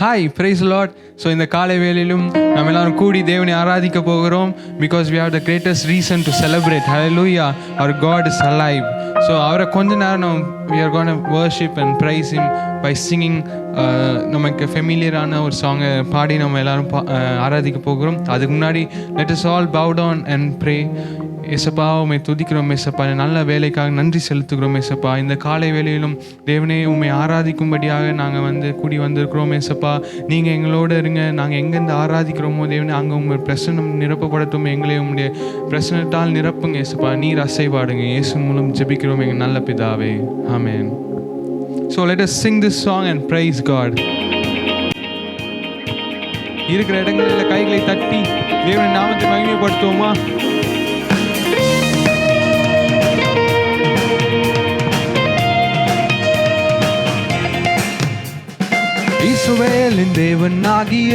Hi price Lord. So இந்த காலை வேளையிலும் நம்ம எல்லாரும் கூடி தேவனை ஆராதிக்க போகிறோம். Because we have the greatest reason to celebrate. Hallelujah, our God is alive. So அவரை கொஞ்ச நேரம் we are going to worship and praise him by singing நமக்கு ஃபெமிலியரான ஒரு சாங்கை பாடி நம்ம எல்லாரும் ஆராதிக்க போகிறோம். அதுக்கு முன்னாடி let us all bow down and pray. ஏசப்பா உண்மை துதிக்கிறோம் ஏசப்பா, நல்ல வேலைக்காக நன்றி செலுத்துகிறோம் ஏசப்பா. இந்த காலை வேளையிலும் தேவனே உண்மை ஆராதிக்கும்படியாக நாங்கள் கூடி வந்திருக்கிறோம் ஏசப்பா. நீங்கள் எங்களோட இருங்க. நாங்கள் எங்கேருந்து ஆராதிக்கிறோமோ தேவனே அங்கே உங்கள் பிரசனம் நிரப்பப்படுத்தும். எங்களே உங்களுடைய பிரசனத்தால் நிரப்புங்க ஏசப்பா. நீர் அசைவாடுங்க. இயேசு மூலம் ஜெபிக்கிறோம் எங்கள் நல்ல பிதாவே, ஆமென். So let us sing this song and praise God. இருக்கிற இடங்களில் கைகளை தட்டி தேவனின் நாமத்தை மகிமைப்படுத்துவோமா? இஸ்ரவேலின் தேவனாகிய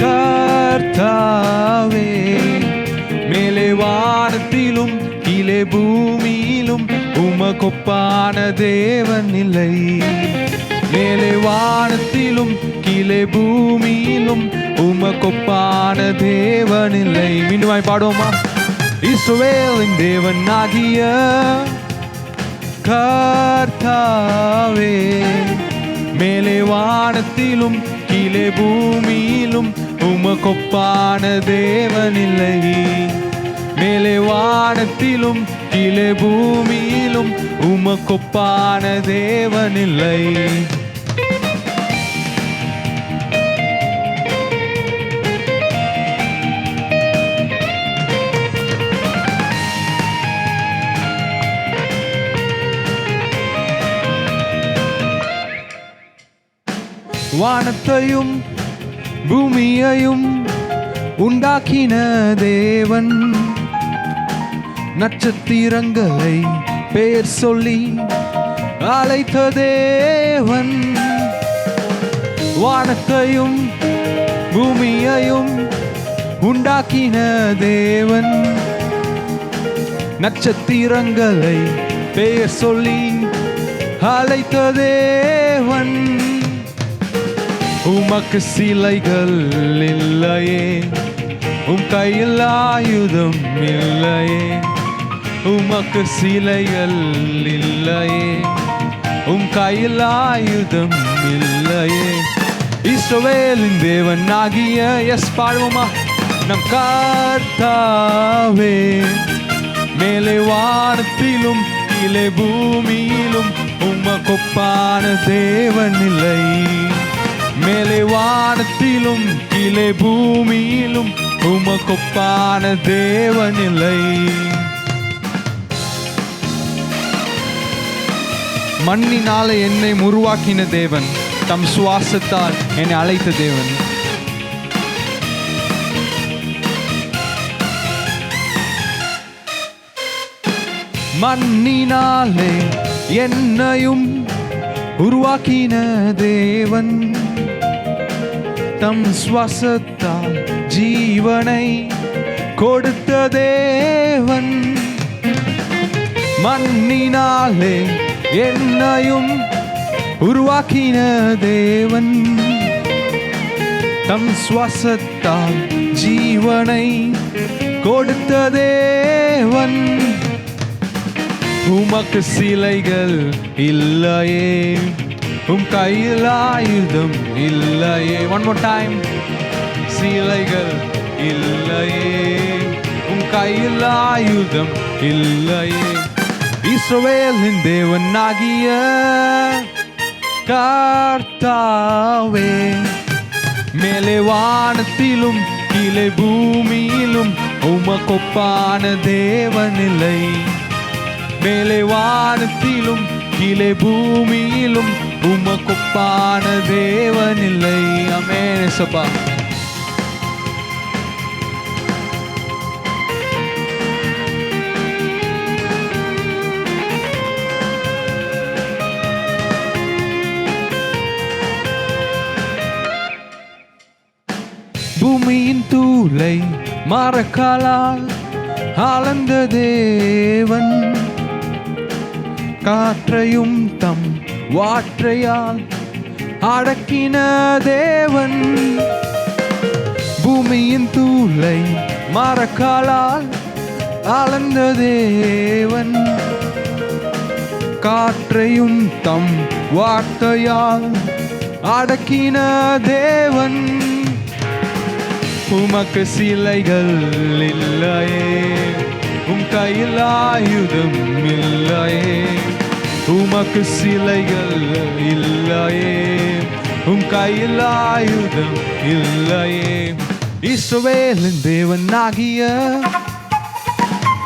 கர்த்தாவே, மேலே வானத்திலும் கீழே பூமியிலும் உமக்கொப்பான தேவன் இல்லை. மேலே வானத்திலும் கீழே பூமியிலும் உமக்கொப்பான தேவன் இல்லை. மீண்டுமாய் பாடுவோமா? இஸ்ரவேலின் தேவனாகிய கர்த்தாவே, மேலே வானத்திலும் கீழே பூமியிலும் உமக்கொப்பான தேவன் இல்லை. மேலே வானத்திலும் கீழே பூமியிலும் உமக்கொப்பான தேவன் இல்லை. வானத்தையும் பூமியையும் உண்டாக்கின தேவன், நட்சத்திரங்களை பேர் சொல்லி அழைத்த தேவன். வானத்தையும் பூமியையும் உண்டாக்கின தேவன், நட்சத்திரங்களை பேர் சொல்லி அழைத்த தேவன். உமக்கு சிலைகள் இல்லையே, உம் கையில் ஆயுதம் இல்லையே. உமக்கு சிலைகள் இல்லையே, உம் கையில் ஆயுதம் இல்லையே. இஸ்ரவேலின் தேவன் ஆகிய எஸ் பாடுவோமா? நம் கர்த்தாவே, மேலே வானத்திலும் கீழே பூமியிலும் உமக்கொப்பான தேவன் இல்லை. மேலே வானத்திலும் கீழே பூமியிலும் உமக்கொப்பான தேவன் இல்லை. மண்ணினாலே என்னை உருவாக்கின தேவன், தம் சுவாசத்தால் என்னை அழைத்த தேவன். மண்ணினாலே என்னையும் உருவாக்கின தேவன், தம் சுவாசத்தால் ஜீவனை கொடுத்த தேவன். மண்ணினாலே என்னையும் உருவாக்கின தேவன், தம் சுவாசத்தால் ஜீவனை கொடுத்த தேவன். உமக்கு சிலைகள் இல்லையே, உம் கையில் ஆயுதம் இல்லையே. One more time. சிலைகள் இல்லையே, உம் கையில் ஆயுதம் இல்லையே. இஸ்ரவேலின் தேவன் ஆகிய கர்த்தாவே, மேலே வானத்திலும் கீழே பூமியிலும் உமக்கொப்பான தேவன் இல்லை. மேலே வானத்திலும் கீழே பூமியிலும் உமக்கொப்பான தேவன் இல்லை. ஆமென் இயேசுப்பா. பூமியின் தூளை மரக்காலால் அளந்த தேவன், காற்றையும் தம் வாற்றையால் அடக்கின தேவன், பூமியின் தூளை மரக்காலால் அளந்த தேவன், காற்றையும் தம் வார்த்தையால் அடக்கின தேவன். உமக்கு சிலைகள் இல்லையே, உம் கையில் ஆயுதம் இல்லையே. உமக்கு சிலைகள் இல்லையே, உம் கையில் ஆயுதம் இல்லையே. இஸ்ரவேலின் தேவனாகிய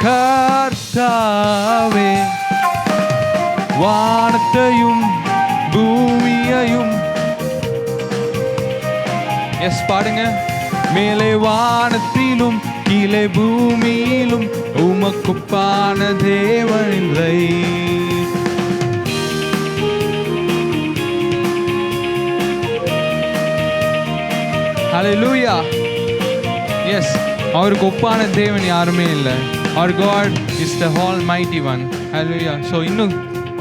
கர்த்தாவே, வானத்தையும் பூமியையும், எஸ் பாடுங்க, மேலே வானத்திலும் கீழே பூமியிலும் உமக்குப்பான தேவன் இல்லை. ஹல்லேலூயா. எஸ், அவருக்கு ஒப்பான தேவன் யாருமே இல்லை. Our God is the Almighty One. Hallelujah. So இன்னும்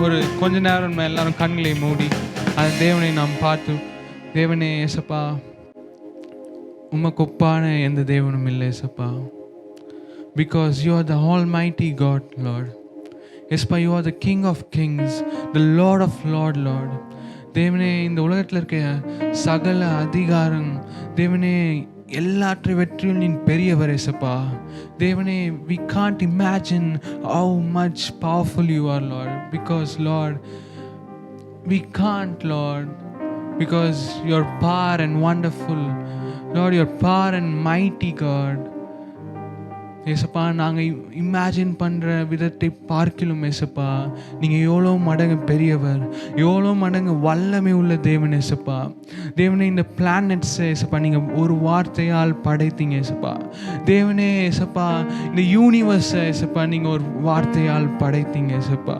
ஒரு கொஞ்ச நேரம் எல்லாரும் கண்களை மூடி அந்த தேவனை நாம் பார்த்து, தேவனே ஏசப்பா, உமக்கு ஒப்பான எந்த தேவனும் இல்லை ஏசப்பா. Because you are the Almighty God, Lord. ஏசப்பா, you are the King of Kings, the Lord of Lord, Lord. தேவனே, இந்த உலகத்தில் இருக்க சகல அதிகாரம், தேவனே, எல்லாற்றை வெற்றியும் நீ பெரியவர் ஏசப்பா. தேவனே, we can't imagine how much powerful you are, Lord. Because Lord, we can't, Lord, because you're power and wonderful, Lord, you're power and mighty God. ஏசப்பா, நாங்கள் இமேஜின் பண்ணுற விதத்தை பார்க்கிலும் ஏசப்பா, நீங்கள் எவ்வளோ மடங்கு பெரியவர், எவ்வளோ மடங்கு வல்லமை உள்ள தேவன் ஏசப்பா. தேவனே, இந்த பிளானட்ஸ் ஏசப்பா நீங்கள் ஒரு வார்த்தையால் படைத்தீங்க ஏசப்பா. தேவனே ஏசப்பா, இந்த யூனிவர்ஸை ஏசப்பா நீங்கள் ஒரு வார்த்தையால் படைத்தீங்க ஏசப்பா.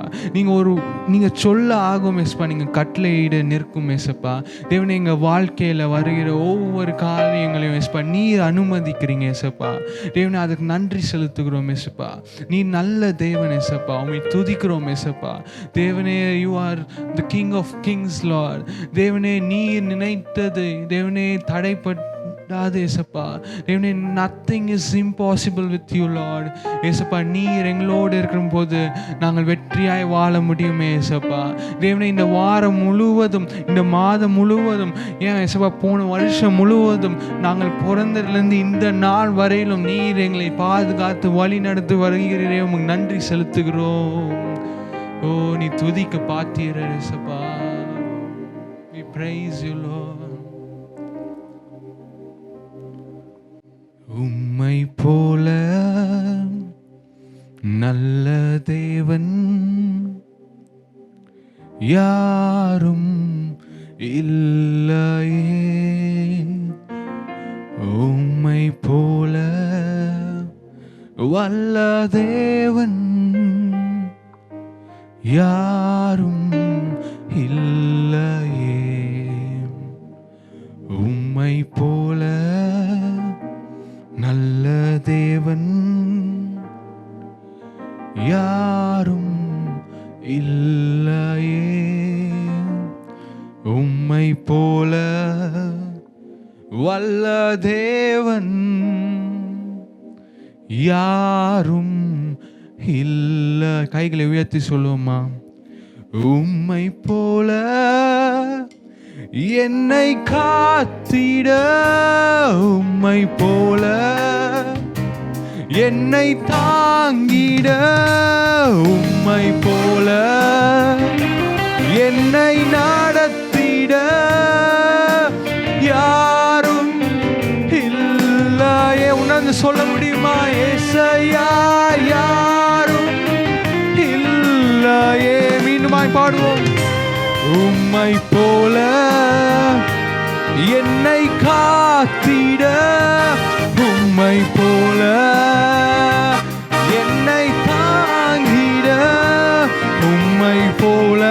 நீங்கள் சொல்ல ஆகும் ஏசப்பா, நீங்கள் கட்டளையிட நிற்கும் ஏசப்பா. தேவனே, எங்கள் வாழ்க்கையில் வருகிற ஒவ்வொரு காரியங்களையும் ஏசப்பா நீர் அனுமதிக்கிறீங்க ஏசப்பா. தேவனே, அதுக்கு நன்றி செலுத்துகிறோம் ஏசப்பா. நீ நல்ல தேவன் ஏசப்பா, உம்மை துதிக்கிறோம் ஏசப்பா. தேவனே, you are the King of Kings, Lord. தேவனே, நீர் நினைத்தது தேவனே தடைப்படாது ஏசப்பா. தேவனே, nothing is impossible with you, Lord. ஏசப்பா, நீர் எங்களோடு இருக்கிற போது நாங்கள் வெற்றியாய் வாழ முடியுமே ஏசப்பா. தேவனே, இந்த வாரம் முழுவதும், இந்த மாதம் முழுவதும், ஏன் ஏசப்பா போன வருஷம் முழுவதும் நாங்கள் பிறந்ததிலிருந்து இந்த நாள் வரையிலும் நீர் எங்களை பாதுகாத்து வழி நடத்தி வருகிறீரே, உமக்கு நன்றி செலுத்துகிறோம். ஓ, நீ துதிக்க பாத்தீர ஏசப்பா. We praise you, Lord. உம்மை போல நல்ல தேவன் யாரும் இல்லையே. உம்மை போல வல்ல தேவன் யாரும் இல்லையே. உம்மை போல நல்ல தேவன் யாரும் இல்லையே. உம்மை போல வல்ல தேவன் யாரும் இல்லை. கைகளை உயர்த்தி சொல்லுவோமா? உம்மை போல என்னை காத்திட, உம்மை போல என்னை தாங்கிட, உம்மை போல என்னை நடத்திட யாரும் இல்லையே. உணர்ந்து சொல்ல முடியுமா? ஏசையா, யாரும் இல்லையே. மீண்டுமாய் பாடுவோம். உம்மை போல என்னை காத்திட, உம்மை போல என்னை தாங்கிட, உம்மை போல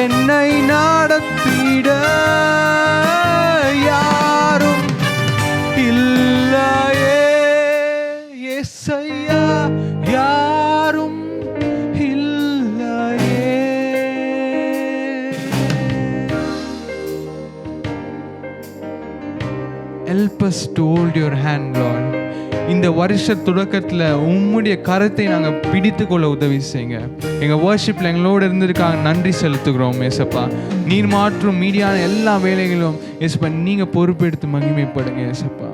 என்னை நடத்திட யாரும் இல்லையே. ஏசையா, யாரும் இல்லையே. help us to hold your hand, Lord. இந்த வருஷ தொடக்கத்தில் உம்முடைய கரத்தை நாங்கள் பிடித்து கொள்ள உதவி செய்யுங்க. எங்கள் வர்ஷிப்பில் எங்களோடு இருந்திருக்காங்க, நன்றி செலுத்துகிறோம் ஏசப்பா. நீர் மாற்றும் மீடியான எல்லா வேலைகளும் ஏசப்பா நீங்கள் பொறுப்பெடுத்து மகிமைப்படுங்க ஏசப்பா.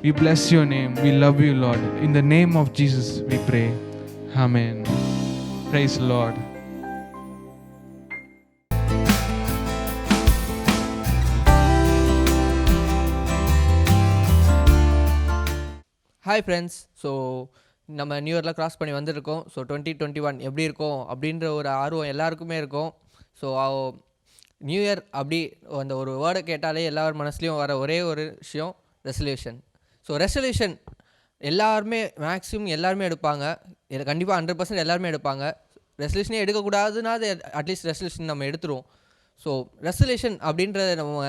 We bless your name. We love you, Lord. In the name of Jesus, we pray. Amen. Praise the Lord. Hi friends. So நம்ம நியூ இயரில் க்ராஸ் பண்ணி வந்திருக்கோம். ஸோ 2021 எப்படி இருக்கும் அப்படின்ற ஒரு ஆர்வம் எல்லாருக்குமே இருக்கும். ஸோ நியூ இயர் அப்படி அந்த ஒரு வேர்டை கேட்டாலே எல்லார் மனசுலையும் வர ஒரே ஒரு விஷயம் ரெசல்யூஷன். ஸோ ரெசல்யூஷன் எல்லாருமே மேக்ஸிமம் எல்லாருமே எடுப்பாங்க. கண்டிப்பாக 100% எல்லாருமே எடுப்பாங்க. ரெசல்யூஷனே எடுக்கக்கூடாதுன்னா அது அட்லீஸ்ட் ரெசல்யூஷன் நம்ம எடுத்துருவோம். ஸோ ரெசல்யூஷன் அப்படின்றத நம்ம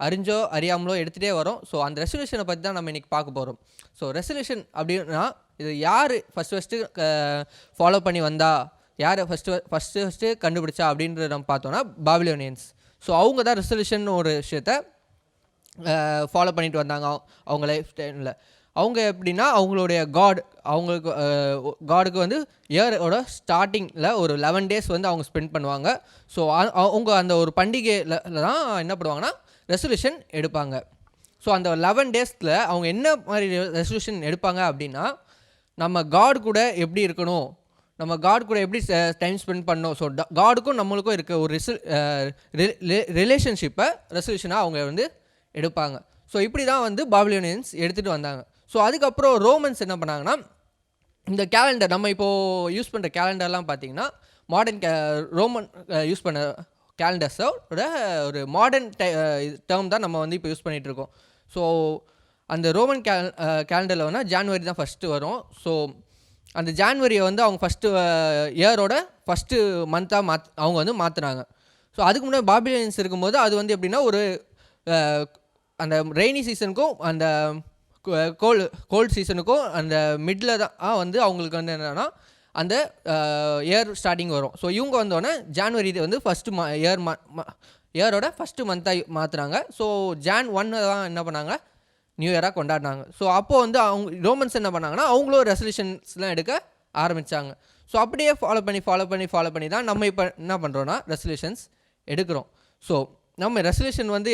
அறிஞ்சோ அறியாமலோ எடுத்துகிட்டே வரோம். ஸோ அந்த ரெசல்யூஷனை பற்றி தான் நம்ம இன்றைக்கி பார்க்க போகிறோம். ஸோ ரெசல்யூஷன் அப்படின்னா இது யார் ஃபஸ்ட்டு ஃபாலோ பண்ணி வந்தா, யார் ஃபஸ்ட்டு கண்டுபிடிச்சா அப்படின்றத நம்ம பார்த்தோன்னா பாபிலோனியன்ஸ். ஸோ அவங்க தான் ரெசல்யூஷன் ஒரு விஷயத்தை ஃபாலோ பண்ணிட்டு வந்தாங்க அவங்க லைஃப் டைமில். அவங்க எப்படின்னா அவங்களுடைய காடுக்கு வந்து இயரோட ஸ்டார்டிங்கில் ஒரு 11 days வந்து அவங்க ஸ்பெண்ட் பண்ணுவாங்க. ஸோ அவங்க அந்த ஒரு பண்டிகையில் தான் என்ன பண்ணுவாங்கன்னா ரெசல்யூஷன் எடுப்பாங்க. ஸோ அந்த 11 daysல அவங்க என்ன மாதிரி ரெசல்யூஷன் எடுப்பாங்க அப்படின்னா, நம்ம காட் கூட எப்படி இருக்கணும், நம்ம காட் கூட எப்படி டைம் ஸ்பெண்ட் பண்ணணும். ஸோ காடுக்கும் நம்மளுக்கும் இருக்க ஒரு ரிலேஷன்ஷிப்பை ரெசல்யூஷனாக அவங்க வந்து எடுப்பாங்க. ஸோ இப்படி தான் வந்து பாபிலோனியன்ஸ் எடுத்துகிட்டு வந்தாங்க. ஸோ அதுக்கப்புறம் ரோமன்ஸ் என்ன பண்ணாங்கன்னா, இந்த கேலண்டர் நம்ம இப்போது யூஸ் பண்ணுற கேலண்டர்லாம் பார்த்திங்கன்னா மாடர்ன் ரோமன் யூஸ் பண்ண கேலண்டர்ஸோட ஒரு மாடர்ன் டேர்ம் தான் நம்ம வந்து இப்போ யூஸ் பண்ணிகிட்ருக்கோம். ஸோ அந்த ரோமன் கேலண்டரில் வந்து ஜான்வரி தான் ஃபஸ்ட்டு வரும். ஸோ அந்த ஜான்வரியை வந்து அவங்க ஃபஸ்ட்டு இயரோட ஃபஸ்ட்டு மந்த்தாக அவங்க வந்து மாற்றினாங்க. ஸோ அதுக்கு முன்னாடி பாபிலோனியன்ஸ் இருக்கும்போது அது வந்து எப்படின்னா ஒரு அந்த ரெய்னி சீசனுக்கும் அந்த கோல்டு சீசனுக்கும் அந்த மிடில் தான் வந்து அவங்களுக்கு வந்து என்னென்னா அந்த இயர் ஸ்டார்டிங் வரும். ஸோ இவங்க வந்தோடனே ஜான்வரி வந்து ஃபஸ்ட்டு இயரோட ஃபஸ்ட்டு மந்த்தாக மாற்றுறாங்க. ஸோ Jan 1 தான் என்ன பண்ணாங்க, நியூ இயராக கொண்டாடினாங்க. ஸோ அப்போது வந்து அவங்க ரோமன்ஸ் என்ன பண்ணாங்கன்னா அவங்களும் ரெசல்யூஷன்ஸ்லாம் எடுக்க ஆரம்பித்தாங்க. ஸோ அப்படியே ஃபாலோ பண்ணி தான் நம்ம இப்போ என்ன பண்ணுறோன்னா ரெசல்யூஷன்ஸ் எடுக்கிறோம். ஸோ நம்ம ரெசல்யூஷன் வந்து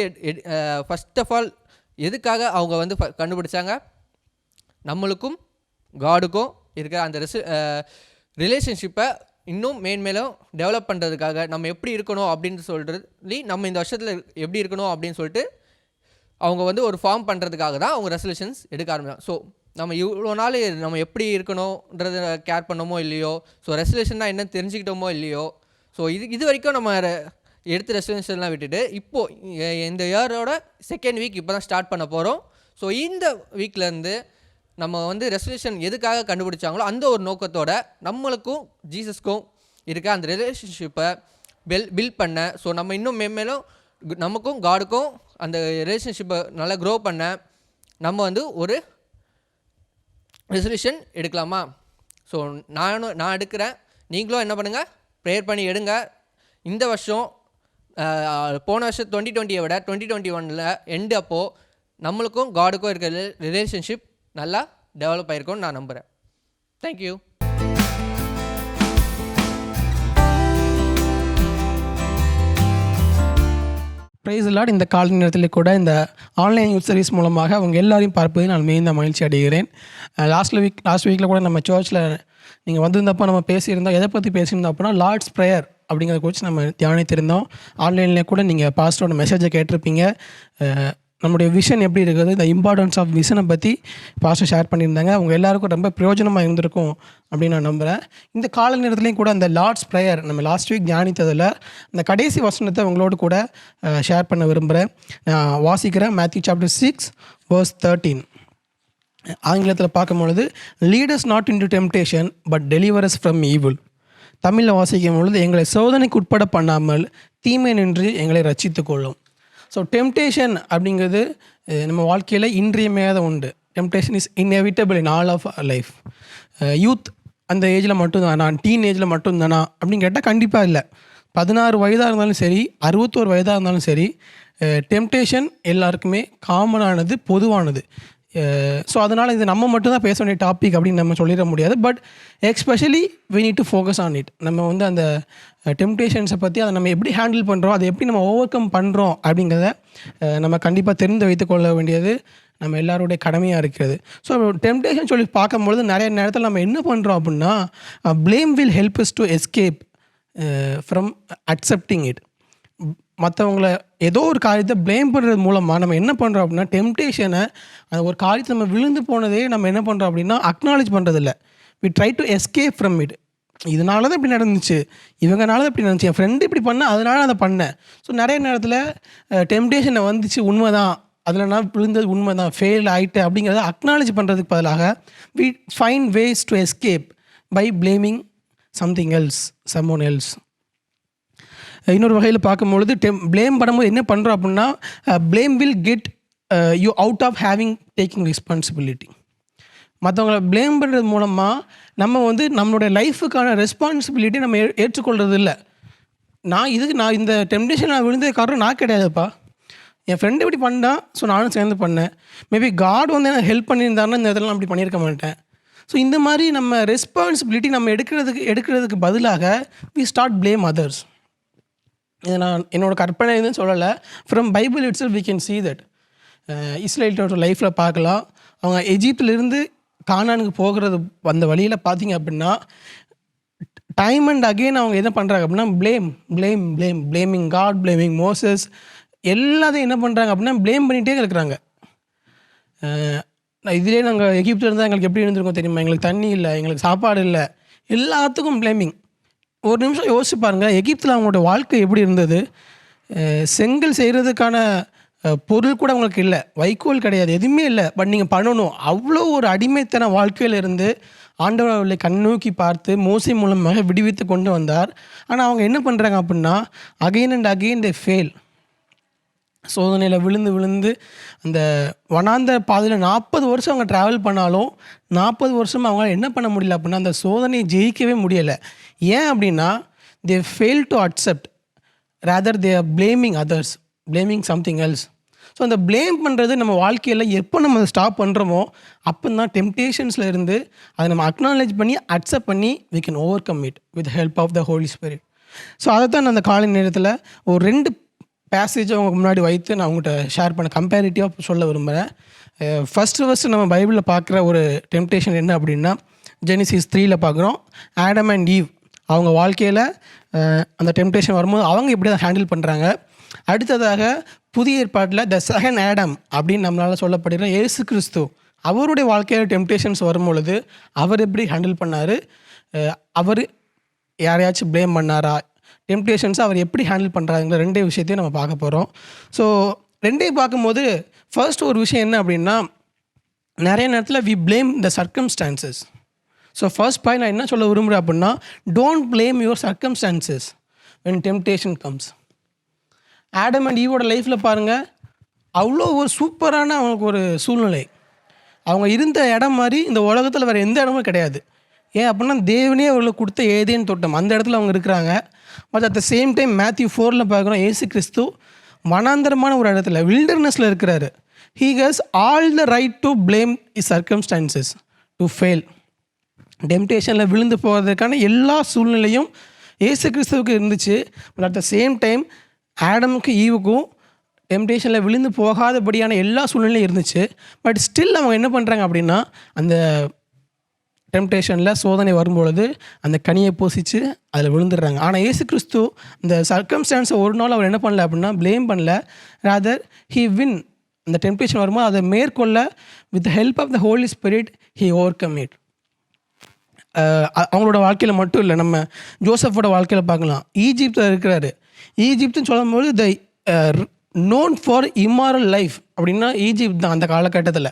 ஃபஸ்ட் ஆஃப் ஆல் எதுக்காக அவங்க வந்து கண்டுபிடிச்சாங்க, நம்மளுக்கும் காடுக்கும் இருக்கிற அந்த ரிலேஷன்ஷிப்பை இன்னும் மேன்மேலும் டெவலப் பண்ணுறதுக்காக, நம்ம எப்படி இருக்கணும் அப்படின்னு சொல்கிறது, நம்ம இந்த வருஷத்தில் எப்படி இருக்கணும் அப்படின்னு சொல்லிட்டு அவங்க வந்து ஒரு ஃபார்ம் பண்ணுறதுக்காக தான் அவங்க ரெசல்யூஷன்ஸ் எடுக்க ஆரம்பிச்சாங்க. ஸோ நம்ம இவ்வளோ நாள் நம்ம எப்படி இருக்கணுன்றதை கேர் பண்ணோமோ இல்லையோ, ஸோ ரெசல்யூஷன்னா என்ன தெரிஞ்சுக்கிட்டோமோ இல்லையோ, ஸோ இது வரைக்கும் நம்ம எடுத்து ரெசல்யூஷன்லாம் விட்டுட்டு இப்போது இந்த இயரோட செகண்ட் வீக் இப்போ தான் ஸ்டார்ட் பண்ண போகிறோம். ஸோ இந்த வீக்லேருந்து நம்ம வந்து ரெசல்யூஷன் எதுக்காக கண்டுபிடிச்சாங்களோ அந்த ஒரு நோக்கத்தோட நம்மளுக்கும் ஜீசஸ்க்கும் இருக்க அந்த ரிலேஷன்ஷிப்பை பில்ட் பண்ண, ஸோ நம்ம இன்னும் மேலும் நமக்கும் காடுக்கும் அந்த ரிலேஷன்ஷிப்பை நல்லா க்ரோ பண்ண நம்ம வந்து ஒரு ரெசல்யூஷன் எடுக்கலாமா. ஸோ நான் எடுக்கிறேன், நீங்களும் என்ன பண்ணுங்கள், ப்ரேயர் பண்ணி எடுங்க. இந்த வருஷம் போன வருஷம் 2020 விட 2021 எண்டு அப்போது நம்மளுக்கும் காடுக்கும் இருக்கிற ரிலேஷன்ஷிப் நல்லா டெவலப் ஆகிருக்கும்னு நான் நம்புகிறேன். தேங்க்யூ. Praise Lord. இந்த கால நேரத்தில் கூட இந்த ஆன்லைன் யூத் சர்வீஸ் மூலமாக அவங்க எல்லாரையும் பார்ப்பது நான் மிகுந்த மகிழ்ச்சி அடைகிறேன். லாஸ்ட் வீக்கில் கூட நம்ம சர்ச்சில் நீங்கள் வந்திருந்தப்போ நம்ம பேசியிருந்தோம். எதை பற்றி பேசியிருந்தோம் அப்படின்னா லார்ட்ஸ் ப்ரேயர் அப்படிங்கிறத குறித்து நம்ம தியானித்திருந்தோம். ஆன்லைனில் கூட நீங்கள் பாஸ்டரோட மெசேஜை கேட்டிருப்பீங்க. நம்முடைய விஷன் எப்படி இருக்குது, இந்த இம்பார்ட்டன்ஸ் ஆஃப் விஷனை பற்றி பாஸ்டர் ஷேர் பண்ணியிருந்தாங்க. அவங்க எல்லாருக்கும் ரொம்ப பிரயோஜனமாக இருந்திருக்கும் அப்படின்னு நான் நம்புகிறேன். இந்த கால நேரத்துலேயும் கூட அந்த லார்ட்ஸ் ப்ரேயர் நம்ம லாஸ்ட் வீக் தியானித்ததில் அந்த கடைசி வசனத்தை உங்களோடு கூட ஷேர் பண்ண விரும்புகிறேன். நான் வாசிக்கிறேன். Matthew chapter 6 verse 13. ஆங்கிலத்தில் பார்க்கும்பொழுது lead us not into temptation but deliver us from evil. தமிழில் வாசிக்கும் பொழுது எங்களை சோதனைக்கு உட்பட பண்ணாமல் தீமை நின்று எங்களை ரட்சித்துக் கொள்ளும். ஸோ டெம்டேஷன் அப்படிங்கிறது நம்ம வாழ்க்கையில் இன்றியமையாத உண்டு. Temptation is inevitable in all of life. Youth அந்த ஏஜில் மட்டும்தானா, டீன் ஏஜில் மட்டும்தானா அப்படின்னு கேட்டால் கண்டிப்பாக இல்லை. 16 வயதாக இருந்தாலும் சரி, 61 வயதாக இருந்தாலும் சரி, டெம்டேஷன் எல்லாருக்குமே காமனானது, பொதுவானது. ஸோ அதனால் இது நம்ம மட்டும்தான் பேச வேண்டிய டாபிக் அப்படின்னு நம்ம சொல்லிட முடியாது. But especially we need to focus on it. நம்ம வந்து அந்த டெம்டேஷன்ஸை பற்றி அதை நம்ம எப்படி ஹேண்டில் பண்ணுறோம், அதை எப்படி நம்ம ஓவர் கம் பண்ணுறோம் அப்படிங்கிறத நம்ம கண்டிப்பாக தெரிந்து வைத்துக்கொள்ள வேண்டியது நம்ம எல்லாருடைய கடமையாக இருக்கிறது. ஸோ டெம்டேஷன் சொல்லி பார்க்கும்பொழுது நிறைய நேரத்தில் நம்ம என்ன பண்ணுறோம் அப்படின்னா, blame will help us to escape from accepting it. மற்றவங்கள ஏதோ ஒரு காரியத்தை ப்ளேம் பண்ணுறது மூலமாக நம்ம என்ன பண்ணுறோம் அப்படின்னா, டெம்டேஷனை அந்த ஒரு காரியத்தை நம்ம விழுந்து போனதே நம்ம என்ன பண்ணுறோம் அப்படின்னா அக்னாலேஜ் பண்ணுறதில்ல. We try to escape from it. இதனால தான் இப்படி நடந்துச்சு, இவங்கனால தான் இப்படி நடந்துச்சு, என் ஃப்ரெண்டு இப்படி பண்ண அதனால அதை பண்ணேன். ஸோ நிறைய நேரத்தில் டெம்டேஷனை வந்துச்சு, உண்மை தான், அதில் நான் விழுந்தது உண்மை தான், ஃபெயில் ஆகிட்டு அப்படிங்கிறத அக்னாலேஜ் பண்ணுறதுக்கு பதிலாக we find ways to escape by blaming something else, someone else. இன்னொரு வகையில் பார்க்கும்பொழுது ப்ளேம் பண்ணும்போது என்ன பண்ணுறோம் அப்படின்னா, blame will get you out of having taking responsibility. மற்றவங்களை ப்ளேம் பண்ணுறது மூலமாக நம்ம வந்து நம்மளுடைய லைஃபுக்கான ரெஸ்பான்சிபிலிட்டி நம்ம ஏற்றுக்கொள்கிறது இல்லை. நான் இந்த டெம்டேஷன் நான் விழுந்தது காரணம் நான் கிடையாதுப்பா, என் ஃப்ரெண்டு இப்படி பண்ணான், ஸோ நானும் சேர்ந்து பண்ணேன். மேபி காட் வந்து எனக்கு ஹெல்ப் பண்ணியிருந்தாருன்னா இந்த இடத்துல நான் அப்படி பண்ணியிருக்க மாட்டேன். ஸோ இந்த மாதிரி நம்ம ரெஸ்பான்சிபிலிட்டி நம்ம எடுக்கிறதுக்கு பதிலாக வி ஸ்டார்ட் ப்ளேம் அதர்ஸ். இதை நான் என்னோடய கற்பனை எதுன்னு சொல்லலை, from Bible it's we can see that. இஸ்ரேலோட லைஃப்பில் பார்க்கலாம். அவங்க எஜிப்திலிருந்து கானானுக்கு போகிறது அந்த வழியில் பார்த்தீங்க அப்படின்னா, டைம் அண்ட் அகெயின் அவங்க என்ன பண்ணுறாங்க அப்படின்னா ப்ளேமிங் காட், ப்ளேமிங் மோசஸ், எல்லாத்தையும் என்ன பண்ணுறாங்க அப்படின்னா ப்ளேம் பண்ணிகிட்டே இருக்கிறாங்க. இதிலே நாங்கள் எகிப்தில் இருந்தால் எங்களுக்கு எப்படி இருந்திருக்கோம் தெரியுமா, எங்களுக்கு தண்ணி இல்லை, எங்களுக்கு சாப்பாடு இல்லை, எல்லாத்துக்கும் ப்ளேமிங். ஒரு நிமிஷம் யோசிச்சு பாருங்கள், எகிப்தில் அவங்களோட வாழ்க்கை எப்படி இருந்தது. செங்கல் செய்கிறதுக்கான பொருள் கூட அவங்களுக்கு இல்லை, வைக்கோல் கிடையாது, எதுவுமே இல்லை. பட் நீங்கள் பண்ணணும், அவ்வளோ ஒரு அடிமைத்தன வாழ்க்கையில் இருந்து ஆண்டவர் அவர்களை கண்ணோக்கி பார்த்து மோசே மூலமாக விடுவித்து கொண்டு வந்தார். ஆனால் அவங்க என்ன பண்ணுறாங்க அப்படின்னா again and again they fail. சோதனையில் விழுந்து அந்த வனாந்தர பாதையில் 40 வருஷம் அவங்க ட்ராவல் பண்ணாலும் 40 வருஷம் அவங்களால என்ன பண்ண முடியல அப்படின்னா அந்த சோதனையை ஜெயிக்கவே முடியலை. ஏன் அப்படின்னா தே fail to accept, rather they are blaming others, blaming something else. So அந்த ப்ளேம் பண்ணுறது நம்ம வாழ்க்கையில் எப்போ நம்ம அதை ஸ்டாப் பண்ணுறோமோ அப்போ தான் டெம்டேஷன்ஸில் இருந்து அதை நம்ம அக்னாலேஜ் பண்ணி அக்செப்ட் பண்ணி we can overcome it with help of the Holy Spirit. So அதை தான் நான் அந்த காலை நேரத்தில் ஒரு 2 பேசேஜ் அவங்க முன்னாடி வைத்து நான் அவங்கள்ட்ட ஷேர் பண்ண கம்பேரிட்டிவாக சொல்ல விரும்புகிறேன். ஃபஸ்ட்டு நம்ம பைபிளில் பார்க்குற ஒரு டெம்டேஷன் என்ன அப்படின்னா, ஜெனிசிஸ் 3 பார்க்குறோம். ஆடம் அண்ட் ஈவ் அவங்க வாழ்க்கையில் அந்த டெம்டேஷன் வரும்போது அவங்க எப்படி தான் ஹேண்டில் பண்ணுறாங்க. அடுத்ததாக புதிய ஏற்பாட்டில் த செகண்ட் ஆடம் அப்படின்னு நம்மளால் சொல்லப்படுகிற இயேசு கிறிஸ்து, அவருடைய வாழ்க்கையில் டெம்டேஷன்ஸ் வரும்பொழுது அவர் எப்படி ஹேண்டில் பண்ணார், அவர் யாரையாச்சும் ப்ளேம் பண்ணாரா, டெம்டேஷன்ஸை அவர் எப்படி ஹேண்டில் பண்ணுறாங்கிற 2 விஷயத்தையும் நம்ம பார்க்க போகிறோம். ஸோ 2 பார்க்கும்போது ஃபர்ஸ்ட் ஒரு விஷயம் என்ன அப்படின்னா, நிறைய நேரத்தில் we blame the circumstances. So first point நான் என்ன சொல்ல விரும்புகிறேன் அப்படின்னா, don't blame your circumstances when temptation comes. Adam and ஈவோட லைஃப்பில் பாருங்கள், அவ்வளோ ஒரு சூப்பரான அவங்களுக்கு ஒரு சூழ்நிலை. அவங்க இருந்த இடம் மாதிரி இந்த உலகத்தில் வேறு எந்த இடமும் கிடையாது. ஏன் அப்படின்னா தேவனே அவர்களுக்கு கொடுத்த ஏதேன் தோட்டம், அந்த இடத்துல அவங்க இருக்கிறாங்க. But at the same time Matthew 4 பார்க்குறோம், இயேசு கிறிஸ்து வனாந்தரமான ஒரு இடத்துல வில்டர்னஸில் இருக்கிறாரு. He has all the right to blame is circumstances to fail. டெம்டேஷனில் விழுந்து போகிறதுக்கான எல்லா சூழ்நிலையும் இயேசு கிறிஸ்துவுக்கு இருந்துச்சு. But at the same time ஆடமுக்கு ஈவுக்கும் டெம்டேஷனில் விழுந்து போகாதபடியான எல்லா சூழ்நிலையும் இருந்துச்சு. பட் ஸ்டில் அவங்க என்ன பண்ணுறாங்க அப்படின்னா அந்த டெம்டேஷனில் சோதனை வரும்பொழுது அந்த கனியை பூசித்து அதில் விழுந்துடுறாங்க. ஆனால் இயேசு கிறிஸ்து இந்த சர்க்கம்ஸ்டான்ஸை ஒரு நாள் அவர் என்ன பண்ணல அப்படின்னா ப்ளேம் பண்ணல, ராதர் ஹீ வின். அந்த டெம்டேஷன் வரும்போது அதை மேற்கொள்ள with help of the Holy Spirit he overcome it. அவங்களோட வாழ்க்கையில் மட்டும் இல்லை, நம்ம ஜோசஃபோட வாழ்க்கையில் பார்க்கலாம். ஈஜிப்தில் இருக்கிறாரு. ஈஜிப்துன்னு சொல்லும்போது the known for immoral life அப்படின்னா ஈஜிப்ட் தான். அந்த காலகட்டத்தில்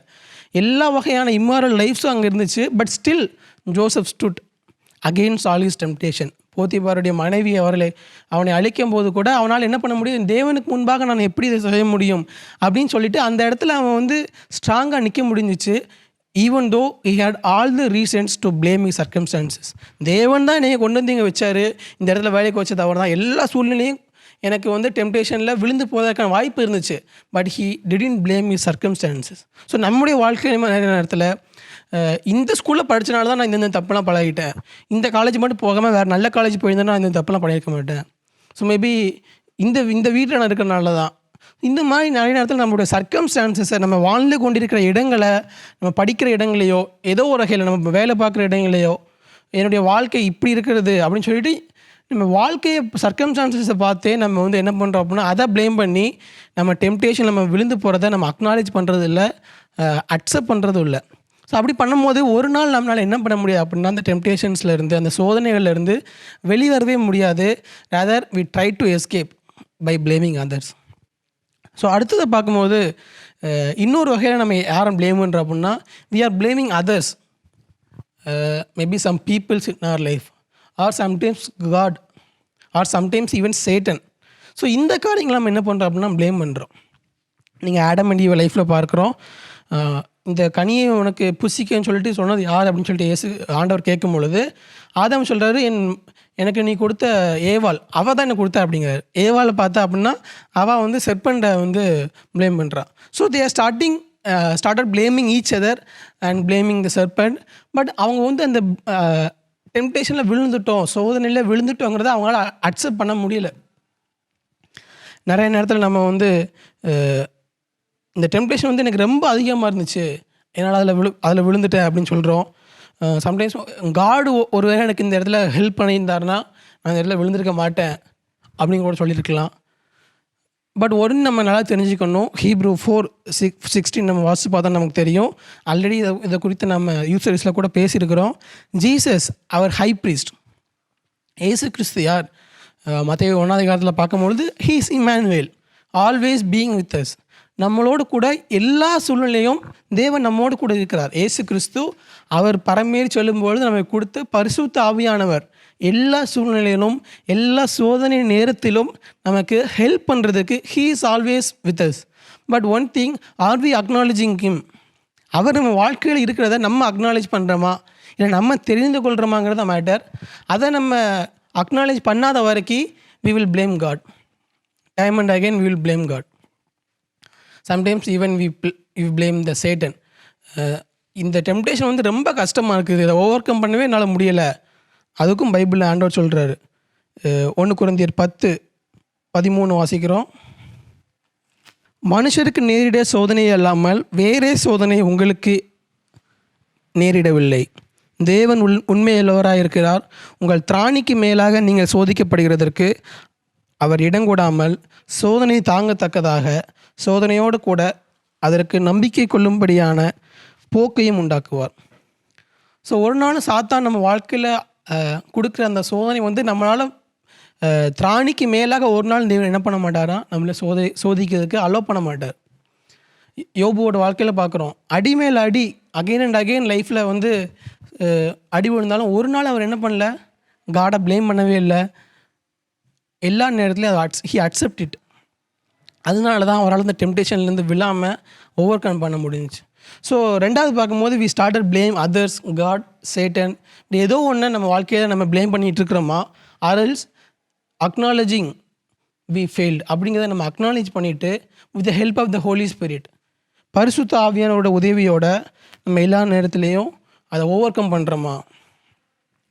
எல்லா வகையான இம்மாரல் லைஃப்ஸும் அங்கே இருந்துச்சு. But still Joseph stood against all his temptation. போத்திபாருடைய மனைவி அவனை அழிக்கும் போது கூட அவனால் என்ன பண்ண முடியும், தேவனுக்கு முன்பாக நான் எப்படி இதை செய்ய முடியும் அப்படின்னு சொல்லிட்டு அந்த இடத்துல அவன் வந்து ஸ்ட்ராங்காக நிற்க முடிஞ்சிச்சு. Even though he had all the reasons to blame his circumstances. தேவன் தான் என்னைய கொண்டு வந்து இங்கே வச்சார், இந்த இடத்துல வேலைக்கு வச்சது அவர் தான், எல்லா சூழ்நிலையும் எனக்கு வந்து டெம்டேஷனில் விழுந்து போவதற்கான வாய்ப்பு இருந்துச்சு. But he didn't blame his circumstances. So நம்முடைய வாழ்க்கையில் நிறைய நேரத்தில் இந்த ஸ்கூலில் படித்தனால தான் நான் இந்த தப்பெல்லாம் பழகிட்டேன், இந்த காலேஜ் மட்டும் போகாமல் வேறு நல்ல காலேஜ் போயிருந்தேன் நான் இந்த தப்பெல்லாம் பண்ணியிருக்க மாட்டேன். ஸோ மேபி இந்த வீட்டில் நான் இருக்கிறனால தான். இந்த மாதிரி நிறைய நேரத்தில் நம்மளுடைய சர்க்கம்ஸ்டான்சஸை, நம்ம வாழ்ந்து கொண்டிருக்கிற இடங்களை, நம்ம படிக்கிற இடங்களையோ, ஏதோ ஒரு வகையில் நம்ம வேலை பார்க்குற இடங்களையோ, என்னுடைய வாழ்க்கை இப்படி இருக்கிறது அப்படின்னு சொல்லிட்டு நம்ம வாழ்க்கையை சர்க்கம்ஸ்டான்சஸை பார்த்தே நம்ம வந்து என்ன பண்ணுறோம் அப்படின்னா அதை ப்ளேம் பண்ணி நம்ம டெம்டேஷன் நம்ம விழுந்து போகிறத நம்ம அக்னாலேஜ் பண்ணுறது இல்லை, அக்செப்ட் பண்ணுறதும் இல்லை. ஸோ அப்படி பண்ணும்போது ஒரு நாள் நம்மளால் என்ன பண்ண முடியாது அப்படின்னா அந்த டெம்டேஷன்ஸ்லேருந்து, அந்த சோதனைகள்லேருந்து வெளிவரவே முடியாது. Rather we try to escape by blaming others. So அடுத்ததை பார்க்கும்போது இன்னொரு வகையில் நம்ம யாரும் ப்ளேம் பண்ணுறோம் அப்படின்னா we are blaming others, maybe some peoples in our life or sometimes God or sometimes even Satan. So இந்த காரியங்கள் நம்ம என்ன பண்ணுறோம் அப்படின்னா ப்ளேம் பண்ணுறோம். நீங்கள் ஆடம் அண்ட் ஈவ் லைஃப்பில் பார்க்குறோம். இந்த கனியை உனக்கு புசிக்கன்னு சொல்லிட்டு சொன்னது யார் அப்படின்னு சொல்லிட்டு ஆண்டவர் கேட்கும் பொழுது ஆதாம் சொல்கிறாரு, எனக்கு நீ கொடுத்த ஏவாள் அவள் தான் எனக்கு கொடுத்தா அப்படிங்கிறார். ஏவாளை பார்த்தா அப்படின்னா அவள் வந்து செர்பண்டை வந்து ப்ளேம் பண்ணுறான். So they are started blaming each other and blaming the serpent. But அவங்க வந்து அந்த டெம்டேஷனில் விழுந்துட்டோம், சோதனையில் விழுந்துட்டோங்கிறத அவங்களால அக்செப்ட் பண்ண முடியல. நிறைய நேரத்தில் நம்ம வந்து இந்த டெம்டேஷன் வந்து எனக்கு ரொம்ப அதிகமாக இருந்துச்சு, என்னால் அதில் விழுந்துட்டேன் அப்படின்னு சொல்கிறோம். சம்டைம்ஸ் காடு ஒருவேளை எனக்கு இந்த இடத்துல ஹெல்ப் பண்ணியிருந்தாருன்னா நான் இந்த இடத்துல விழுந்திருக்க மாட்டேன் அப்படின்னு கூட சொல்லியிருக்கலாம். பட் ஒன்று நம்ம நல்லா தெரிஞ்சுக்கணும், Hebrew 4:16 நம்ம வாசித்து பார்த்தா நமக்கு தெரியும். ஆல்ரெடி இதை குறித்து நம்ம யூத் சர்வீஸில் கூட பேசியிருக்கிறோம். ஜீசஸ் அவர் ஹை ப்ரீஸ்ட். ஏசு கிறிஸ்து யார்? மத்தேயு 1 பார்க்கும்பொழுது he is Emmanuel, always being with us. நம்மளோடு கூட எல்லா சூழ்நிலையும் தேவன் நம்மோடு கூட இருக்கிறார். ஏசு கிறிஸ்து அவர் பரமேறி சொல்லும்பொழுது நமக்கு கொடுத்து பரிசுத்த ஆவியானவர் எல்லா சூழ்நிலையிலும் எல்லா சோதனை நேரத்திலும் நமக்கு ஹெல்ப் பண்ணுறதுக்கு he is always with us. But one thing, are we acknowledging him? அவர் நம்ம வாழ்க்கையில் இருக்கிறத நம்ம அக்னாலேஜ் பண்ணுறோமா இல்லை நம்ம தெரிந்து கொள்கிறோமாங்கிறத மேட்டர். அதை நம்ம அக்னாலேஜ் பண்ணாத வரைக்கும் we will blame God. Time and again we will blame God. Sometimes even we blame the Satan. இந்த டெம்டேஷன் வந்து ரொம்ப கஷ்டமாக இருக்குது, இதை ஓவர் கம் பண்ணவே என்னால் முடியலை. அதுக்கும் பைபிளில் ஆண்டவர் சொல்கிறாரு. 1 Corinthians 10:13 வாசிக்கிறோம். மனுஷருக்கு நேரிட சோதனை அல்லாமல் வேறே சோதனை உங்களுக்கு நேரிடவில்லை. தேவன் உண்மையுள்ளவராக இருக்கிறார். உங்கள் திராணிக்கு மேலாக நீங்கள் சோதிக்கப்படுகிறதற்கு அவர் இடங்கூடாமல் சோதனை தாங்கத்தக்கதாக சோதனையோடு கூட அதற்கு நம்பிக்கை கொள்ளும்படியான போக்கையும் உண்டாக்குவார். ஸோ ஒரு நாள் சாத்தான் நம்ம வாழ்க்கையில் கொடுக்குற அந்த சோதனை வந்து நம்மளால் திராணிக்கு மேலாக ஒரு நாள் தேவன் என்ன பண்ண மாட்டாரா, நம்மளை சோதிக்கிறதுக்கு அலோவ் பண்ண மாட்டார். யோபுவோட வாழ்க்கையில் பார்க்குறோம், அடி மேல் அடி, அகெயின் அண்ட் அகெயின் லைஃப்பில் வந்து அடி விழுந்தாலும் ஒரு நாள் அவர் என்ன பண்ணல, காடை ப்ளேம் பண்ணவே இல்லை. எல்லா நேரத்துலையும் அது ஹி அக்செப்ட் இட். அதனால தான் அவரால் இந்த டெம்டேஷன்லேருந்து விழாமல் ஓவர் கம் பண்ண முடிஞ்சிச்சு. ஸோ ரெண்டாவது பார்க்கும்போது we started blame others, God, Satan. இப்படி ஏதோ ஒன்று நம்ம வாழ்க்கையில் நம்ம ப்ளேம் பண்ணிகிட்டு இருக்கிறோமா, ஆர்எல்ஸ் அக்னாலஜிங் வி ஃபெயில்டு அப்படிங்கிறத நம்ம அக்னாலேஜ் பண்ணிவிட்டு with the help of the Holy Spirit, பரிசுத்த ஆவியானோட உதவியோட நம்ம எல்லா நேரத்துலேயும் அதை ஓவர் கம் பண்ணுறோமா.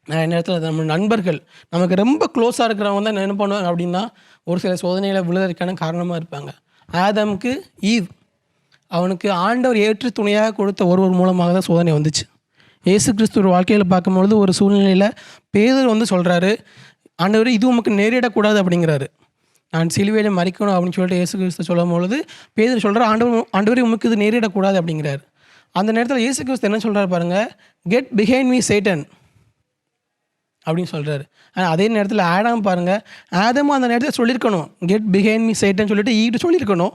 நிறைய நேரத்தில் நம்ம நண்பர்கள் நமக்கு ரொம்ப க்ளோஸாக இருக்கிறவங்க தான் என்ன பண்ணுவாங்க அப்படின்னா ஒரு சில சோதனைகளை விழுவதற்கான காரணமாக இருப்பாங்க. ஆதமுக்கு ஈவ், அவனுக்கு ஆண்டவர் ஏற்று துணையாக கொடுத்த ஒருவர் மூலமாக தான் சோதனை வந்துச்சு. ஏசு கிறிஸ்துவ வாழ்க்கையில் பார்க்கும்பொழுது ஒரு சூழ்நிலையில் பேதுரு வந்து சொல்கிறாரு, ஆண்டவர் இது உமக்கு நேரிடக்கூடாது அப்படிங்கிறாரு. நான் சிலுவையில் மறிக்கணும் அப்படின்னு சொல்லிட்டு ஏசு கிறிஸ்து சொல்லும் பொழுது பேதுரு சொல்கிறார், ஆண்டவரே உமக்கு இது நேரிடக்கூடாது அப்படிங்கிறாரு. அந்த நேரத்தில் ஏசு கிறிஸ்து என்ன சொல்கிறார் பாருங்கள், கெட் பிஹைண்ட் மீ சேட்டன் அப்படின்னு சொல்கிறாரு. ஆனால் அதே நேரத்தில் ஆடாம் பாருங்கள், ஆதமும் அந்த நேரத்தில் சொல்லியிருக்கணும் கெட் பிஹைண்ட் மீ சேட்டன் சொல்லிட்டு ஈவ் சொல்லியிருக்கணும்.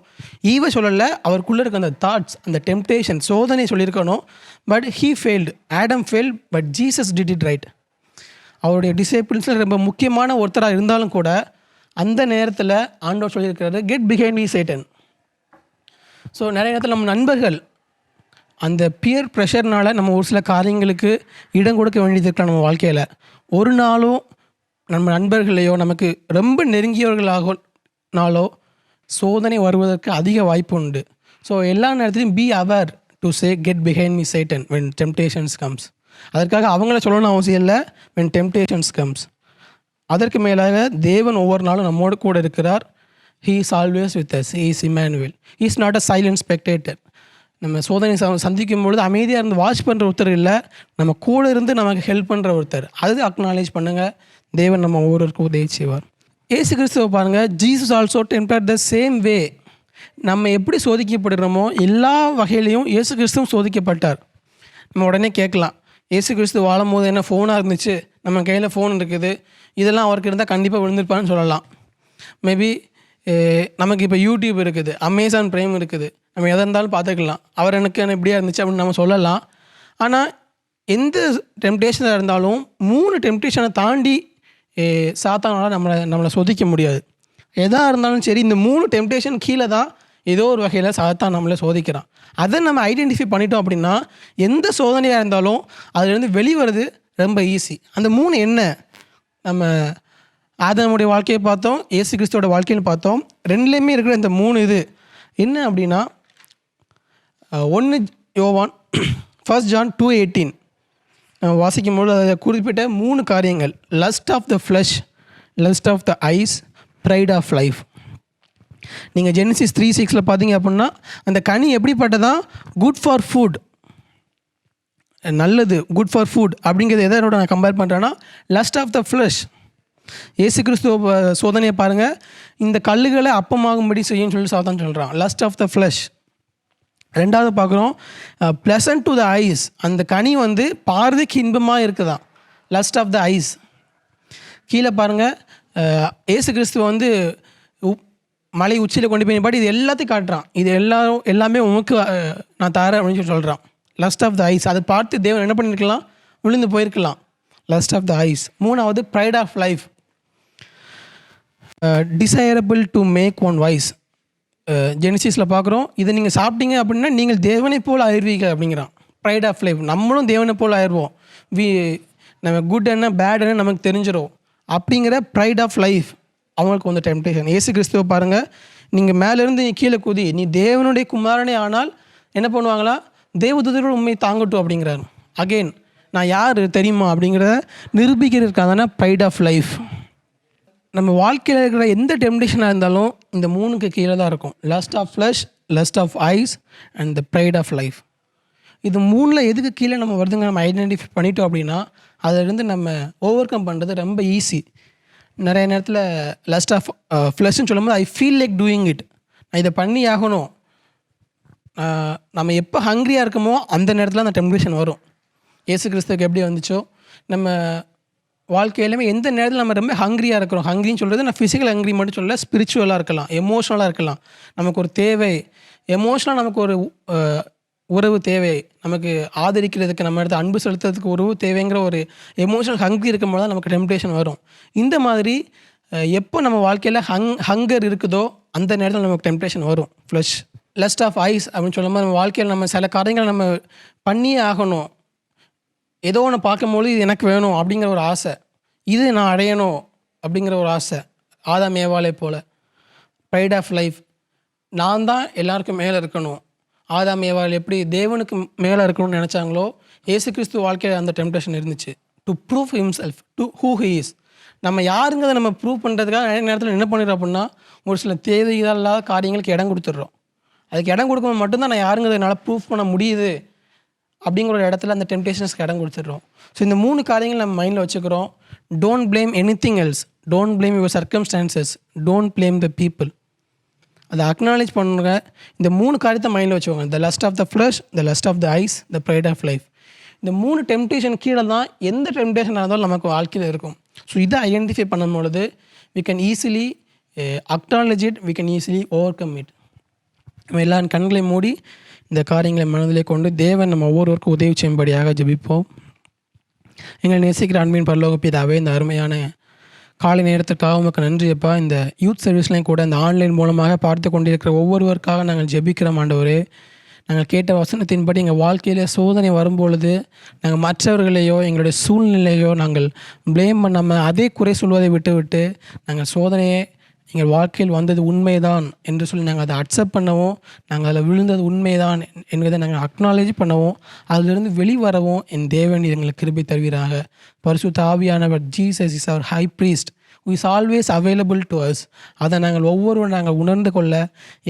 ஈவை சொல்லலை, அவருக்குள்ளே இருக்க அந்த தாட்ஸ், அந்த டெம்டேஷன், சோதனை சொல்லியிருக்கணும். But he failed, Adam failed, but Jesus did it right. அவருடைய டிசைபிள்ஸில் ரொம்ப முக்கியமான ஒருத்தராக இருந்தாலும் கூட அந்த நேரத்தில் ஆண்டவர் சொல்லியிருக்கிறாரு get behind me Satan. So நிறைய நேரத்தில் நம்ம நண்பர்கள் அந்த பியர் ப்ரெஷர்னால் நம்ம ஒரு சில காரியங்களுக்கு இடம் கொடுக்க வேண்டியது இருக்கலாம். நம்ம வாழ்க்கையில் ஒரு நாளும் நம்ம நண்பர்களையோ நமக்கு ரொம்ப நெருங்கியவர்களாக நாளோ சோதனை வருவதற்கு அதிக வாய்ப்பு உண்டு. ஸோ எல்லா நேரத்துலையும் be our to say get behind me Satan when temptations comes. அதற்காக அவங்கள சொல்லணும்னு அவசியம் இல்லை. வென் டெம்டேஷன்ஸ் கம்ஸ், அதற்கு மேலாக தேவன் ஒவ்வொரு நாளும் நம்மோடு கூட இருக்கிறார். He is always with as. He is Emmanuel. He is not a silent spectator. நம்ம சோதனை சந்திக்கும் பொழுது அமைதியாக இருந்து வாட்ச் பண்ணுற ஒருத்தர் இல்லை, நம்ம கூட இருந்து நமக்கு ஹெல்ப் பண்ணுற ஒருத்தர். அது அக்னாலேஜ் பண்ணுங்கள். தேவன் நம்ம ஒவ்வொருவருக்கும் உதவி செய்வார். ஏசு கிறிஸ்துவை பாருங்கள், Jesus also tempted the same way. நம்ம எப்படி சோதிக்கப்படுறோமோ எல்லா வகையிலையும் இயேசு கிறிஸ்துவும் சோதிக்கப்பட்டார். நம்ம உடனே கேட்கலாம், இயேசு கிறிஸ்து வாழும் போது என்ன ஃபோனாக இருந்துச்சு, நம்ம கையில் ஃபோன் இருக்குது, இதெல்லாம் அவருக்கு இருந்தால் கண்டிப்பாக விழுந்திருப்பான்னு சொல்லலாம். மேபி நமக்கு இப்போ யூடியூப் இருக்குது, அமேசான் ப்ரைம் இருக்குது, நம்ம எதை இருந்தாலும் பார்த்துக்கலாம். அவர் எனக்கு இப்படியா இருந்துச்சு அப்படின்னு நம்ம சொல்லலாம். ஆனால் எந்த டெம்டேஷனாக இருந்தாலும் 3 டெம்டேஷனை தாண்டி சாத்தானால் நம்மளை சோதிக்க முடியாது. எதாக இருந்தாலும் சரி, இந்த 3 டெம்டேஷன் கீழே தான் ஏதோ ஒரு வகையில் சாத்தான் நம்மளை சோதிக்கிறான். அதை நம்ம ஐடென்டிஃபை பண்ணிட்டோம் அப்படின்னா எந்த சோதனையாக இருந்தாலும் அதுலேருந்து வெளிவருது ரொம்ப ஈஸி. அந்த 3 என்ன? நம்ம ஆதாமுடைய வாழ்க்கையை பார்த்தோம், இயேசு கிறிஸ்துவோட வாழ்க்கைன்னு பார்த்தோம். ரெண்டுலேயுமே இருக்கிற இந்த 3 இது என்ன அப்படின்னா, 1 யோவான் 1 ஜான் 2:18 வாசிக்கும்போது அதை குறிப்பிட்ட 3 காரியங்கள்: lust of the flesh, lust of the eyes, pride of life. நீங்கள் ஜெனிசிஸ் 3:6 பார்த்தீங்க அப்படின்னா அந்த கனி எப்படிப்பட்டதான்? குட் ஃபார் ஃபுட், நல்லது, குட் ஃபார் ஃபுட். அப்படிங்கிறது எதோட நான் கம்பேர் பண்ணுறேன்னா லஸ்ட் ஆஃப் த ஃப்ளஷ். இயேசு கிறிஸ்துவ சோதனையை பாருங்கள், இந்த கல்லுகளை அப்பமாகும்படி செய்யுன்னு சொல்லி சாத்தான் சொல்கிறான். Lust of the flesh. ரெண்டாவது பார்க்குறோம், ப்ளசன்ட் டு த ஐஸ். அந்த கனி வந்து பார்வைக்கு இன்பமாக இருக்குதான், லஸ்ட் ஆஃப் த ஐஸ். கீழே பாருங்கள், இயேசு கிறிஸ்துவ வந்து மலை உச்சியில் கொண்டு போய் நிப்பாட்டி இது எல்லாத்தையும் காட்டுறான். இது எல்லாமே உனக்கு நான் தரேன் அப்படின்னு சொல்லி சொல்கிறான். Lust of the eyes. அதை பார்த்து தேவன் என்ன பண்ணியிருக்கலாம்? விழுந்து போயிருக்கலாம். Lust of the eyes. மூணாவது pride of life, desirable to make one wise. ஜெனிசிஸில் பார்க்குறோம், இதை நீங்கள் சாப்பிட்டீங்க அப்படின்னா நீங்கள் தேவனை போல் ஆயிடுவீங்க அப்படிங்கிறான். ப்ரைட் ஆஃப் லைஃப், நம்மளும் தேவனை போல் ஆயிடுவோம். நம்ம குட் என்ன பேட் என்ன நமக்கு தெரிஞ்சிடும் அப்படிங்கிற ப்ரைட் ஆஃப் லைஃப் அவங்களுக்கு வந்து டெம்டேஷன். இயேசு கிறிஸ்துவை பாருங்கள், நீங்கள் மேலேருந்து நீ கீழே குதி, நீ தேவனுடைய குமாரனே ஆனால் என்ன பண்ணுவாங்களா? தேவதூதரோட உண்மை தாங்கட்டும் அப்படிங்கிறாரு. அகெயின் நான் யார் தெரியுமா அப்படிங்கிறத நிரூபிக்கிறதுக்கான ப்ரைட் ஆஃப் லைஃப். நம்ம வாழ்க்கையில் இருக்கிற எந்த டெம்டேஷனாக இருந்தாலும் இந்த 3க்கு கீழே தான் இருக்கும். Lust of flesh, lust of eyes and the pride of life. இது 3ல் எதுக்கு கீழே நம்ம வருதுங்க நம்ம ஐடென்டிஃபை பண்ணிட்டோம் அப்படின்னா அதிலிருந்து நம்ம ஓவர் கம் பண்ணுறது ரொம்ப ஈஸி. நிறைய நேரத்தில் லஸ்ட் ஆஃப் ஃப்ளஷ்ன்னு சொல்லும்போது I feel like doing it, நான் இதை பண்ணி ஆகணும். நம்ம எப்போ ஹங்க்ரியாக இருக்கமோ அந்த நேரத்தில் அந்த டெம்டேஷன் வரும். இயேசு கிறிஸ்துவுக்கு எப்படி வந்துச்சோ, நம்ம வாழ்க்கையிலுமே எந்த நேரத்தில் நம்ம ரொம்ப ஹங்க்ரியாக இருக்கிறோம். ஹங்க்ரின்னு சொல்கிறது நான் ஃபிசிக்கல் ஹங்க்ரி மட்டும் சொல்ல, ஸ்பிரிச்சுவலாக இருக்கலாம், எமோஷ்னலாக இருக்கலாம். நமக்கு ஒரு தேவை, எமோஷ்னலாக நமக்கு ஒரு உறவு தேவை, நமக்கு ஆதரிக்கிறதுக்கு, நம்ம இடத்துல அன்பு செலுத்துறதுக்கு உறவு தேவைங்கிற ஒரு எமோஷனல் ஹங்க்ரி இருக்கும்போது தான் நமக்கு டெம்டேஷன் வரும். இந்த மாதிரி எப்போ நம்ம வாழ்க்கையில் ஹங்கர் இருக்குதோ அந்த நேரத்தில் நமக்கு டெம்டேஷன் வரும். ஃப்ளஷ், லஸ்ட் ஆஃப் ஐஸ் அப்படின்னு சொல்லும்போது நம்ம வாழ்க்கையில் நம்ம சில காரியங்களை நம்ம பண்ணியே ஆகணும். ஏதோ ஒன்று பார்க்கும்போது இது எனக்கு வேணும் அப்படிங்கிற ஒரு ஆசை, இது நான் அடையணும் அப்படிங்கிற ஒரு ஆசை, ஆதாம் ஏவாளை போல். ப்ரைட் ஆஃப் லைஃப், நான் தான் எல்லாருக்கும் மேலே இருக்கணும். ஆதாம் ஏவாள் எப்படி தேவனுக்கு மேலே இருக்கணும்னு நினச்சாங்களோ, இயேசு கிறிஸ்து வாழ்க்கையில் அந்த டெம்டேஷன் இருந்துச்சு. To prove himself to who he is. நம்ம யாருங்கிறத நம்ம ப்ரூவ் பண்ணுறதுக்காக நிறைய நேரத்தில் என்ன பண்ணிடுறோம் அப்படின்னா ஒரு சில தேவையில்லாத காரியங்களுக்கு இடம் கொடுத்துட்றோம். அதுக்கு இடம் கொடுக்கும்போது மட்டும்தான் நான் யாருங்கிறத என்னால் ப்ரூவ் பண்ண முடியுது அப்படிங்கிற ஒரு இடத்துல அந்த டெம்டேஷன்ஸ்க்கு இடம் கொடுத்துட்றோம். ஸோ இந்த 3 காரியங்கள் நம்ம மைண்டில் வச்சுக்கிறோம். Don't blame anything else, don't blame your circumstances, don't blame the people. அதை அக்னாலேஜ் பண்ணுங்க. இந்த 3 காரியத்தை மைண்டில் வச்சுக்கோங்க. The lust of the flesh, the lust of the eyes, the pride of life. இந்த 3 டெம்டேஷன் கீழே தான் எந்த டெம்டேஷனாக இருந்தாலும் நமக்கு வாழ்க்கையில் இருக்கும். ஸோ இதை ஐடென்டிஃபை பண்ணும்பொழுது we can easily acknowledge it, we can easily overcome it. நம்ம எல்லாரும் கண்களை மூடி இந்த காரியங்களை மனதிலே கொண்டு தேவன் நம்ம ஒவ்வொருவருக்கும் உதவி செய்யும்படியாக ஜெபிப்போம். எங்களை நேசிக்கிற அன்பின் பரலோக பிதாவே, இந்த அருமையான காலை நேரத்துக்காக உமக்கு நன்றியப்பா. இந்த யூத் சர்வீஸ்லையும் கூட இந்த ஆன்லைன் மூலமாக பார்த்து கொண்டிருக்கிற ஒவ்வொருவருக்காக நாங்கள் ஜெபிக்கிறோம் ஆண்டவரே. நாங்கள் கேட்ட வசனத்தின்படி எங்கள் வாழ்க்கையில் சோதனை வரும்பொழுது நாங்கள் மற்றவர்களையோ எங்களுடைய சூழ்நிலையோ நாங்கள் ப்ளேம் பண்ணாமல் அதே குறை சொல்வதை விட்டு நாங்கள் சோதனையை எங்கள் வாழ்க்கையில் வந்தது உண்மைதான் என்று சொல்லி நாங்கள் அதை அக்செப்ட் பண்ணவும், நாங்கள் அதில் விழுந்தது உண்மைதான் என்பதை நாங்கள் அக்னாலேஜ் பண்ணவும், அதிலிருந்து வெளிவரவும் என் தேவன் எங்களுக்கு கிருபை தருவீராக. பரிசுத்த ஆவியானவர், Jesus is our high priest who is always available to us. அதை நாங்கள் ஒவ்வொருவரும் நாங்கள் உணர்ந்து கொள்ள,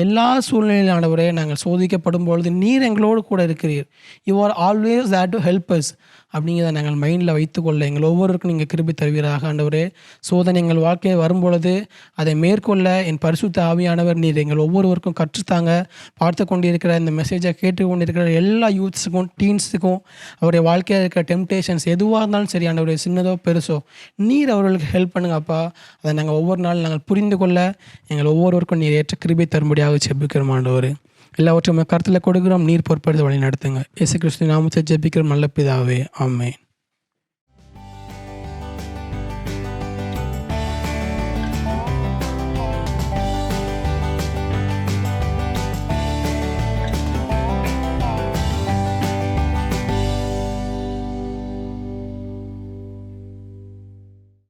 எல்லா சூழ்நிலையிலும் ஆண்டவரே நாங்கள் சோதிக்கப்படும் பொழுது நீர் எங்களோடு கூட இருக்கிறீர். You are always there to help us அப்படிங்கிறத நாங்கள் மைண்டில் வைத்துக்கொள்ள எங்கள் ஒவ்வொருவருக்கும் நீங்கள் கிருபை தருவீராக ஆண்டவரே. சோதனை எங்கள் வாழ்க்கையை வரும்பொழுது அதை மேற்கொள்ள என் பரிசுத்த ஆவியானவர் நீர் எங்கள் ஒவ்வொருவருக்கும் கற்றுத்தாங்க. பார்த்து கொண்டிருக்கிற இந்த மெசேஜை கேட்டுக்கொண்டிருக்கிற எல்லா யூத்ஸுக்கும், டீன்ஸுக்கும் அவருடைய வாழ்க்கையில் இருக்கிற டெம்டேஷன்ஸ் எதுவாக இருந்தாலும் சரி ஆண்டவரே, சின்னதோ பெருசோ, நீர் அவர்களுக்கு ஹெல்ப் பண்ணுங்கப்பா. அதை நாங்கள் ஒவ்வொரு நாள் நாங்கள் புரிந்து கொள்ள எங்கள் ஒவ்வொருவருக்கும் நீர் ஏற்ற கிருபை தரும்படியாக ஜெபிக்கிறோம் ஆண்டவரே. எல்லாவற்றையும் கருத்தில் கொடுக்கிறோம். நீர் பொறுப்படுத்த வழி நடத்துங்க. இயேசு கிறிஸ்து நாமத்தை ஜெபிக்கிறோம் நல்ல பிதாவே, ஆமென்.